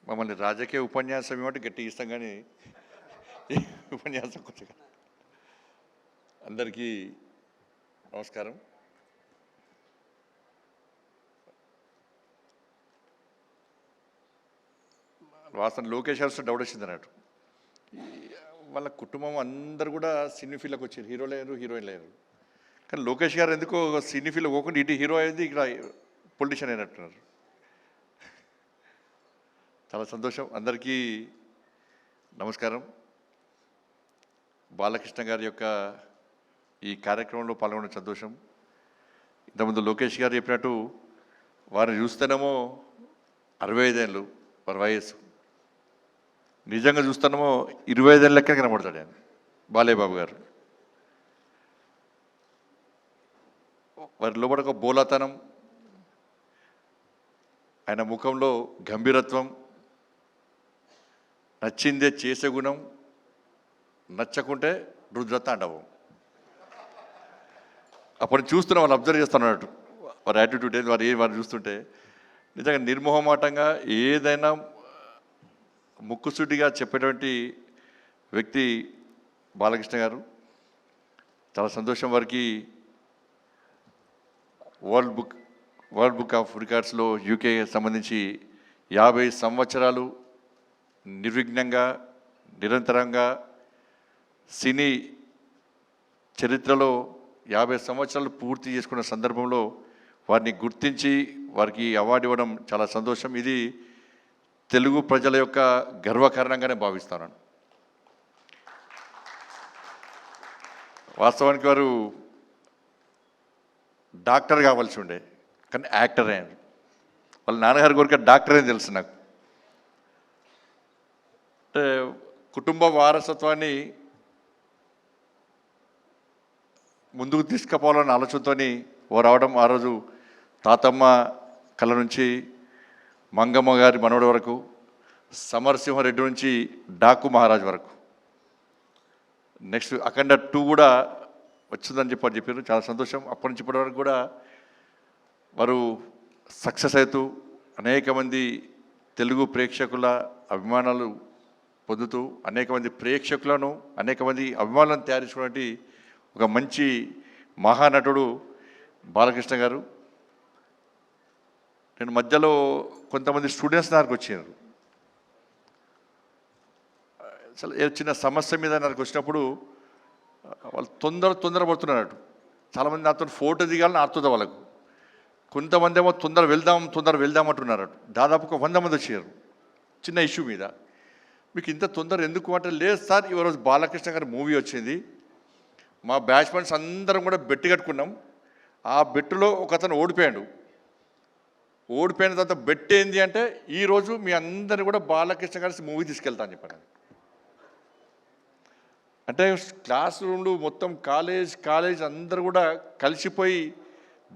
మమ్మల్ని రాజకీయ ఉపన్యాసం ఇవ్వమంటే గట్టిగా ఇస్తాం కానీ ఈ ఉపన్యాసం కొంచెం. అందరికీ నమస్కారం. వాసన లోకేష్ గారు డౌట్ వచ్చింది అన్నట్టు. వాళ్ళ కుటుంబం అందరు కూడా సినీ ఫీల్డ్కి వచ్చారు, హీరో లేరు, హీరోయిన్ లేరు. కానీ లోకేష్ గారు ఎందుకో సినీ ఫీల్డ్ పోకుండా ఇటు హీరో అయింది, ఇక్కడ పొలిటీషియన్ అయినట్టున్నారు. చాలా సంతోషం. అందరికీ నమస్కారం. బాలకృష్ణ గారి యొక్క ఈ కార్యక్రమంలో పాల్గొనడం సంతోషం. ఇంతకుముందు లోకేష్ గారు చెప్పినట్టు వారిని చూస్తేనేమో 65 ఏళ్ళు వారి వయస్సు, నిజంగా చూస్తానేమో 25 ఏళ్ళ లెక్క కనబడతాడు ఆయన బాలయ్య బాబు గారు. వారి లోపల ఒక బోలాతనం, ఆయన ముఖంలో గంభీరత్వం, నచ్చిందే చేసే గుణం, నచ్చకుంటే రుద్రతాండవం. అప్పుడు చూస్తున్నా వాళ్ళు అబ్జర్వ్ చేస్తున్నట్టు వారి యాటిట్యూడ్ ఏది, వారు చూస్తుంటే నిజంగా నిర్మోహమాటంగా ఏదైనా ముక్కుసూటిగా చెప్పేటువంటి వ్యక్తి బాలకృష్ణ గారు. చాలా సంతోషం. వారికి వరల్డ్ బుక్ ఆఫ్ రికార్డ్స్లో యూకే సంబంధించి 50 సంవత్సరాలు నిర్విఘ్నంగా నిరంతరంగా సినీ చరిత్రలో 50 సంవత్సరాలు పూర్తి చేసుకున్న సందర్భంలో వారిని గుర్తించి వారికి అవార్డు ఇవ్వడం చాలా సంతోషం. ఇది తెలుగు ప్రజల యొక్క గర్వకారణంగానే భావిస్తాను. వాస్తవానికి వారు డాక్టర్ కావాల్సి ఉండే, కానీ యాక్టర్ అయ్యారు. వాళ్ళ నాన్నగారి కోరిక డాక్టర్ అని తెలుసు నాకు. అంటే కుటుంబ వారసత్వాన్ని ముందుకు తీసుకుపోవాలన్న ఆలోచనతో ఓ రావడం. ఆ రోజు తాతమ్మ కళ నుంచి మంగమ్మ గారి మనవడి వరకు, సమరసింహారెడ్డి నుంచి డాకు మహారాజ్ వరకు, నెక్స్ట్ అఖండ 2 కూడా వచ్చిందని చెప్పారు. చాలా సంతోషం. అప్పటి నుంచి ఇప్పటి వరకు కూడా వారు సక్సెస్ అవుతూ అనేక మంది తెలుగు ప్రేక్షకుల అభిమానాలు పొందుతూ అనేక మంది ప్రేక్షకులను, అనేక మంది అభిమానులను తయారు చేసుకున్నటువంటి ఒక మంచి మహానటుడు బాలకృష్ణ గారు. నేను మధ్యలో కొంతమంది స్టూడెంట్స్ నాకు వచ్చారు. అసలు చిన్న సమస్య మీద నాకు వచ్చినప్పుడు వాళ్ళు తొందర పడుతున్నారు. చాలామంది నాతో ఫోటో దిగాలని ఆడుతుంది వాళ్ళకు. కొంతమంది ఏమో తొందర వెళ్దాం అంటున్నారు. దాదాపు ఒక 100 మంది వచ్చారు చిన్న ఇష్యూ మీద. మీకు ఇంత తొందర ఎందుకు అంటే, లేదు సార్, ఈరోజు బాలకృష్ణ గారి మూవీ వచ్చింది, మా బ్యాచ్మెంట్స్ అందరం కూడా బెట్టు కట్టుకున్నాం, ఆ బెట్టులో ఒక అతను ఓడిపోయిన తర్వాత బెట్ ఏంది అంటే, ఈరోజు మీ అందరిని కూడా బాలకృష్ణ గారి మూవీ తీసుకెళ్తా అని చెప్పాను. అంటే క్లాస్ రూమ్లు మొత్తం కాలేజ్ అందరూ కూడా కలిసిపోయి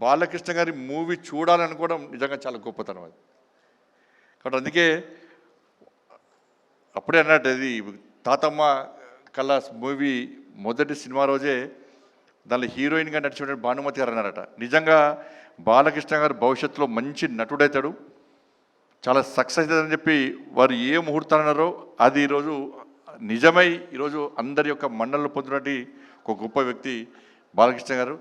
బాలకృష్ణ గారి మూవీ చూడాలనుకోవడం నిజంగా చాలా గొప్పతనం అది. కాబట్టి అందుకే అప్పుడే అన్నట్టు, అది తాతమ్మ కళ మూవీ మొదటి సినిమా రోజే దానిలో హీరోయిన్గా నడిచిన భానుమతి గారు అన్నారట. నిజంగా బాలకృష్ణ గారు భవిష్యత్తులో మంచి నటుడవుతాడు, చాలా సక్సెస్ అవుతాడని చెప్పి వారు ఏ ముహూర్తాలు అన్నారో అది ఈరోజు నిజమై ఈరోజు అందరి యొక్క మన్నలు పొందినటువంటి ఒక గొప్ప వ్యక్తి బాలకృష్ణ గారు.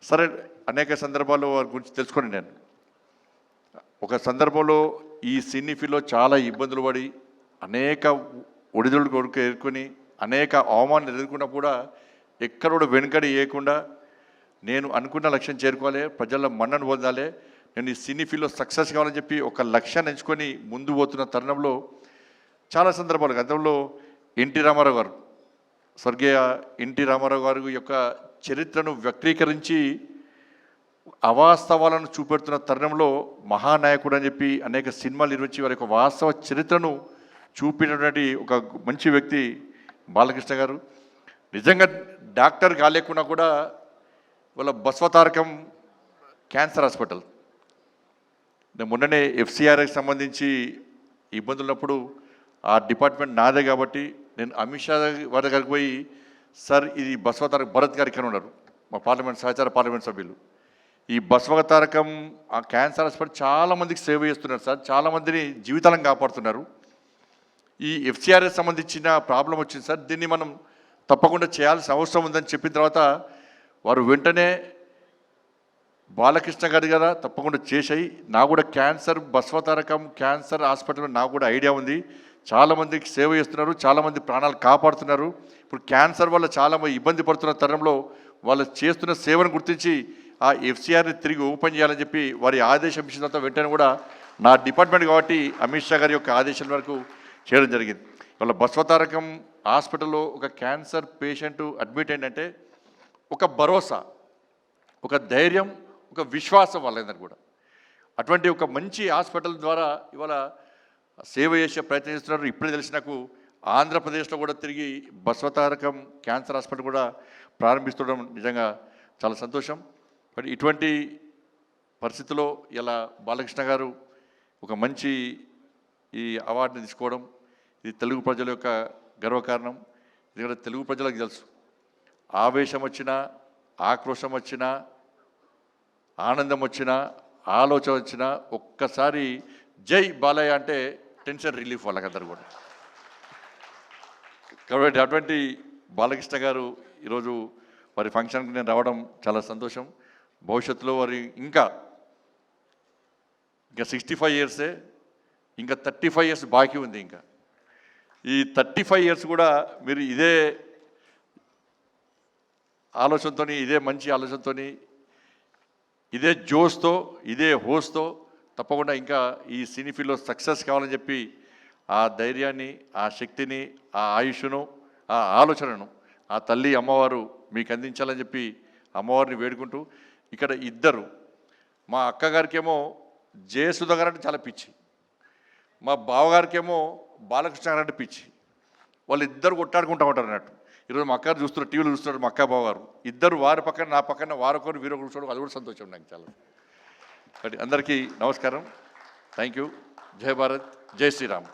సరే, అనేక సందర్భాల్లో వారి గురించి తెలుసుకొని నేను ఒక సందర్భంలో ఈ సినీ ఫీల్డ్లో చాలా ఇబ్బందులు పడి అనేక ఒడిదుడులు కొడుకు ఎదుర్కొని అనేక అవమానాలు ఎదుర్కొన్నా కూడా ఎక్కడ కూడా వెనుకడి వేయకుండా, నేను అనుకున్న లక్ష్యం చేరుకోవాలి, ప్రజల మన్నను పొందాలి, నేను ఈ సినీ ఫీల్డ్లో సక్సెస్ కావాలని చెప్పి ఒక లక్ష్యాన్ని ఎంచుకొని ముందు పోతున్న తరుణంలో చాలా సందర్భాలు, గతంలో స్వర్గీయ ఎన్టీ రామారావు గారి యొక్క చరిత్రను వ్యక్తీకరించి అవాస్తవాలను చూపెడుతున్న తరుణంలో మహానాయకుడు అని చెప్పి అనేక సినిమాలు నిర్మించి వారి యొక్క వాస్తవ చరిత్రను చూపినటువంటి ఒక మంచి వ్యక్తి బాలకృష్ణ గారు. నిజంగా డాక్టర్ కాలేకున్నా కూడా వాళ్ళ బసవతారకం క్యాన్సర్ హాస్పిటల్, మొన్ననే FCRకి సంబంధించి ఇబ్బందులు ఉన్నప్పుడు ఆ డిపార్ట్మెంట్ నాదే కాబట్టి నేను అమిత్ షా వారి దగ్గరికి పోయి, సార్ ఇది బసవతారక భరత్ గారు ఇక్కడ ఉన్నారు, మా సహచార పార్లమెంట్ సభ్యులు, ఈ బసవతారకం ఆ క్యాన్సర్ హాస్పిటల్ చాలామందికి సేవ చేస్తున్నారు సార్, చాలామందిని జీవితాలను కాపాడుతున్నారు. ఈ ఎఫ్సిఆర్ఎస్ సంబంధించిన ప్రాబ్లం వచ్చింది సార్, దీన్ని మనం తప్పకుండా చేయాల్సిన అవసరం ఉందని చెప్పిన తర్వాత వారు వెంటనే బాలకృష్ణ గారి కదా తప్పకుండా చేసాయి. నాకు కూడా క్యాన్సర్ బసవతారకం క్యాన్సర్ హాస్పిటల్ నాకు కూడా ఐడియా ఉంది. చాలామందికి సేవ చేస్తున్నారు, చాలామంది ప్రాణాలు కాపాడుతున్నారు. ఇప్పుడు క్యాన్సర్ వల్ల చాలామంది ఇబ్బంది పడుతున్న తరుణంలో వాళ్ళు చేస్తున్న సేవను గుర్తించి ఆ ఎఫ్సిఆర్ని తిరిగి ఓపెన్ చేయాలని చెప్పి వారి ఆదేశం ఇచ్చిన తర్వాత వెంటనే కూడా నా డిపార్ట్మెంట్ కాబట్టి అమిత్ షా గారి యొక్క ఆదేశాల వరకు చేయడం జరిగింది. వాళ్ళ బసవతారకం హాస్పిటల్లో ఒక క్యాన్సర్ పేషెంట్ అడ్మిట్ అయిందంటే ఒక భరోసా, ఒక ధైర్యం, ఒక విశ్వాసం వాళ్ళందరూ కూడా. అటువంటి ఒక మంచి హాస్పిటల్ ద్వారా ఇవాళ సేవ చేసే ప్రయత్నం చేస్తున్నారు. ఇప్పుడే తెలిసి నాకు ఆంధ్రప్రదేశ్లో కూడా తిరిగి బసవతారకం క్యాన్సర్ హాస్పిటల్ కూడా ప్రారంభిస్తుండడం నిజంగా చాలా సంతోషం. బట్ ఇటువంటి పరిస్థితుల్లో ఇలా బాలకృష్ణ గారు ఒక మంచి ఈ అవార్డుని తీసుకోవడం ఇది తెలుగు ప్రజల యొక్క గర్వకారణం. ఎందుకంటే తెలుగు ప్రజలకు తెలుసు, ఆవేశం వచ్చినా, ఆక్రోశం వచ్చినా, ఆనందం వచ్చినా, ఆలోచన వచ్చినా ఒక్కసారి జై బాలయ్య అంటే టెన్షన్ రిలీఫ్ వాళ్ళకందరూ కూడా. కాబట్టి అటువంటి బాలకృష్ణ గారు ఈరోజు వారి ఫంక్షన్కి నేను రావడం చాలా సంతోషం. భవిష్యత్తులో వారి ఇంకా 65 ఇయర్సే, ఇంకా 35 ఇయర్స్ బాకీ ఉంది. ఇంకా ఈ 35 ఇయర్స్ కూడా మీరు ఇదే ఆలోచనతో, ఇదే మంచి ఆలోచనతో, ఇదే జోష్తో, ఇదే హోస్తో తప్పకుండా ఇంకా ఈ సినీ ఫీల్డ్లో సక్సెస్ కావాలని చెప్పి ఆ ధైర్యాన్ని, ఆ శక్తిని, ఆ ఆయుష్ను, ఆ ఆలోచనను ఆ తల్లి అమ్మవారు మీకు అందించాలని చెప్పి అమ్మవారిని వేడుకుంటూ, ఇక్కడ ఇద్దరు, మా అక్కగారికేమో జయసుధ గారు అంటే చాలా పిచ్చి, మా బావగారికేమో బాలకృష్ణ గారు అంటే పిచ్చి. వాళ్ళు ఇద్దరు కొట్టాడుకుంటూ ఉంటారు అన్నట్టు. ఈరోజు మా అక్కగారు చూస్తున్నారు, టీవీలో చూస్తున్నారు, మా అక్క బావగారు ఇద్దరు వారి పక్కన నా పక్కన వారొకరు వీరొకరు చూడడం అది కూడా సంతోషం నాకు చాలా. కాబట్టి అందరికీ నమస్కారం. Thank you. జై భారత్, జై శ్రీరామ్.